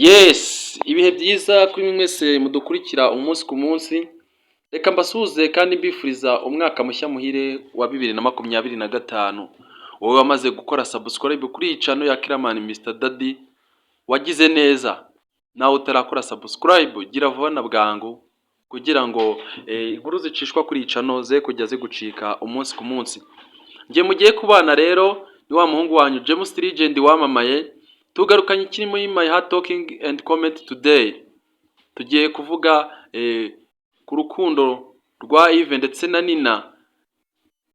Yes, ibihe byiza kuri mwe mwese mudukurikira umunsi ku munsi, reka mbasuhuze kandi mbifuriza umwaka mushya muhire wa 2025. Wowe wamaze gukora subscribe kuri iyi channel ya Kiramani Mr Daddy, wagize neza. Nawe utarakora subscribe gira vuba na bwangu kugira ngo inkuru zicishwa kuri iyi channel ze kujya zigucika umunsi ku munsi. Ngiye mugiye kubana rero ni wa muhungu wanyu James Legend wamamaye. Tugarukanye ikiri muri My Heart Talking and Comment today. Tugiye kuvuga ku rukundo rwa Yves ndetse na Nina,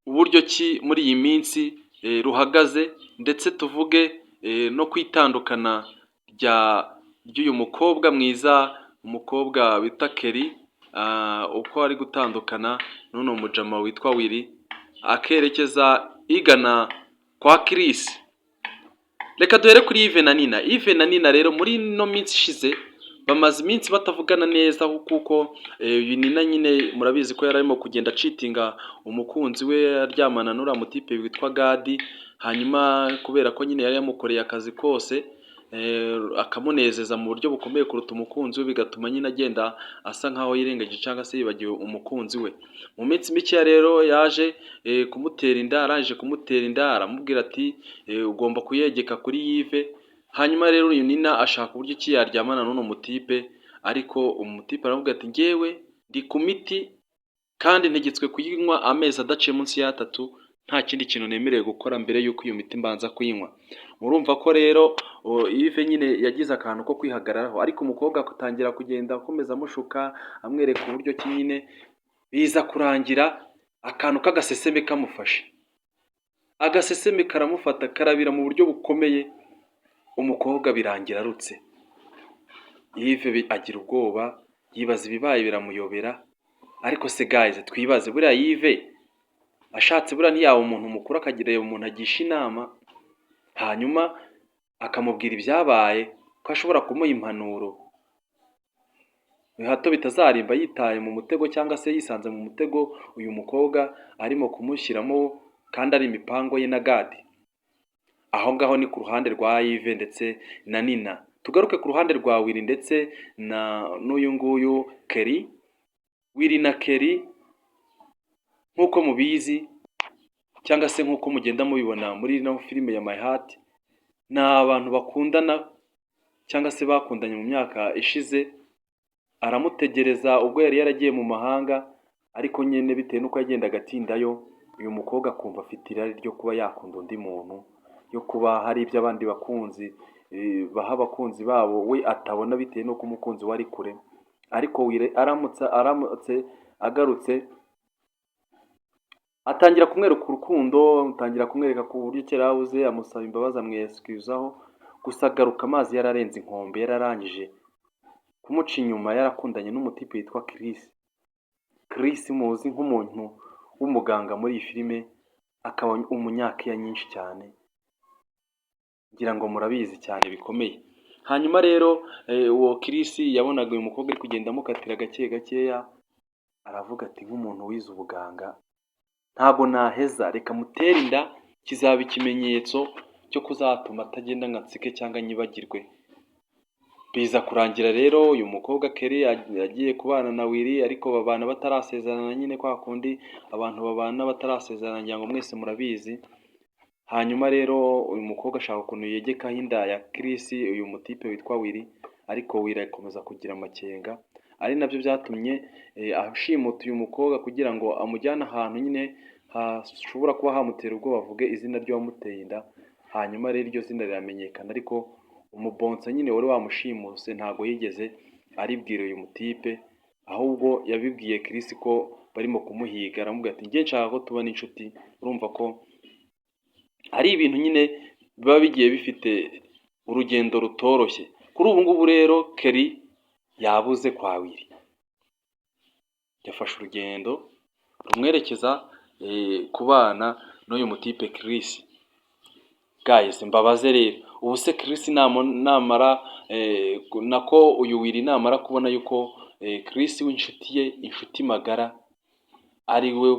uburyo ki muri iyi minsi ruhagaze, ndetse tuvuge no kwitandukana ry'uyu mukobwa mwiza, umukobwa bita Kelly, uko ari gutandukana n'uno mujama witwa Willy akerekeza igana kwa Chris. Reka duhere kuri Yves na Nina. Yves na Nina rero muri no minsi ishize bamaze iminsi batavugana neza, kuko Nina nyine murabizi ko yararimo kugenda cheatinga umukunzi we, aryamana n'ura mutipe witwa Gadi. Hanyuma kubera ko nyine yari yamukoreye akazi kose akamunezeza mu buryo bukomeye kuruta umukunzi we, bigatuma nyine agenda asa nkaho yirengagije cyangwa se yibagiwe umukunzi we. Mu minsi mike rero yaje kumutera inda, arangije kumutera inda aramubwira ati ugomba kuyegeka kuri Yves. Hanyuma rero uyu Nina ashaka uburyo ki yaryamana n'uno mutipe, ariko umutipe aramubwira ati ngewe ndi ku miti kandi ntegetswe kuyinywa amezi adaciye munsi ya 3, nta kindi kintu nemerewe gukora mbere yuko iyo miti mbanza kuyinywa. Murumva ko rero Yves nyine yagize akantu ko kwihagararaho, ariko umukobwa akutangira kugenda akomeza amushuka amwereka uburyo ki nyine biza kurangira akantu k'agaseseme kamufashe. Agaseseme karamufata karabira mu buryo bukomeye, umukobwa birangira arutse. Yves agira ubwoba, yibaza ibibaye biramuyobera. Ariko se guys, twibaze buriya Yves ashatse buriya ntiyaba umuntu mukuru akagira umuntu agisha inama, hanyuma akamubwira ibyabaye ko ashobora kumuha impanuro, hato bitazarimba yitaye mu mutego cyangwa se yisanze mu mutego uyu mukobwa arimo kumushyiramo, kandi ari imipango ye na Gadi. Aho ngaho ni ku ruhande rwa Yves ndetse na Nina. Tugaruke ku ruhande rwa Willy ndetse na n'uyu nguyu Kelly. Willy na Kelly nk'uko mubizi cyangwa se nk'uko mugenda mubibona muri no filime ya My Heart, ni abantu bakundana cyangwa se bakundanye mu myaka ishize. Aramutegereza ubwo yari yaragiye mu mahanga, ariko nyine bitewe n'uko yagendaga atindayo, uyu mukobwa akumva afite irari ryo kuba yakunda undi muntu, yo kuba hari ibyo abandi bakunzi baha abakunzi babo we atabona bitewe n'uko umukunzi wari kure. Ariko Willy aramutse agarutse atangira kumwereka urukundo, atangira kumwereka ku buryo kera yabuze, amusaba imbabazi amwesukizaho. Gusa agaruka amazi yararenze inkombe, yararangije kumuca inyuma, yarakundanye n'umutipe witwa Chris. Chris muzi nk'umuntu w'umuganga muri iyi filime, akaba umunyakeya nyinshi cyane, ngira ngo murabizi cyane bikomeye. Hanyuma rero uwo Chris yabonaga uyu mukobwa ari kugenda amukatira gake gakeya, aravuga ati nk'umuntu wize ubuganga ntabwo naheza, reka mutere inda, kizaba ikimenyetso cyo kuzatuma atagenda nkatsike cyangwa nyibagirwe. Biza kurangira rero uyu mukobwa Kelly yagiye kubana na Willy, ariko babana batarasezerana, nyine kwa kundi abantu babana batarasezerana, ngira ngo mwese murabizi. Hanyuma rero uyu mukobwa ashaka ukuntu yegekaho inda ya Chris, uyu mutipe witwa Willy, ariko Willy akomeza kugira amakenga. Ari nabyo byatumye ashimuta uyu mukobwa kugira ngo amujyane ahantu nyine hashobora kuba hamutera ubwo bavuge izina ry'uwamuteye inda. Hanyuma rero iryo zina riramenyekana, ariko umubonsa nyine wari wamushimuse ntago yigeze aribwira uyu mutipe, ahubwo yabibwiye Chris ko barimo kumuhiga. Aramubwira ati ngiye nshaka ko tubana inshuti. Urumva ko ari ibintu nyine biba bigiye bifite urugendo rutoroshye. Kuri ubu ngubu rero Kelly yabuze kwa Willy, yafashe urugendo rumwerekeza kubana n'uyu mutipe Chris. Guys, mbabaze rero, ubu se Chris namara nako uyu Willy namara kubona yuko Chris w'inshuti ye, inshuti magara, ari we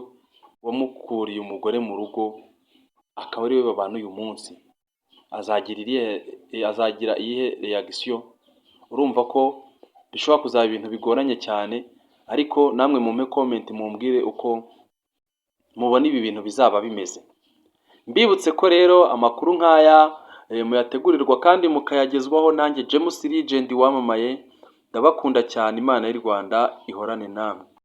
wamukuriye umugore mu rugo, akaba ari we babana uyu munsi, azagira iyihe reaction? urumva ko bishobora kuzaba ibintu bigoranye cyane, ariko namwe mumpe comment mumbwire uko mubona ibi bintu bizaba bimeze. Mbibutse ko rero amakuru nk'aya muyategurirwa kandi mukayagezwaho nanjye James Legend wamamaye. Ndabakunda cyane, Imana y'u Rwanda ihorane namwe.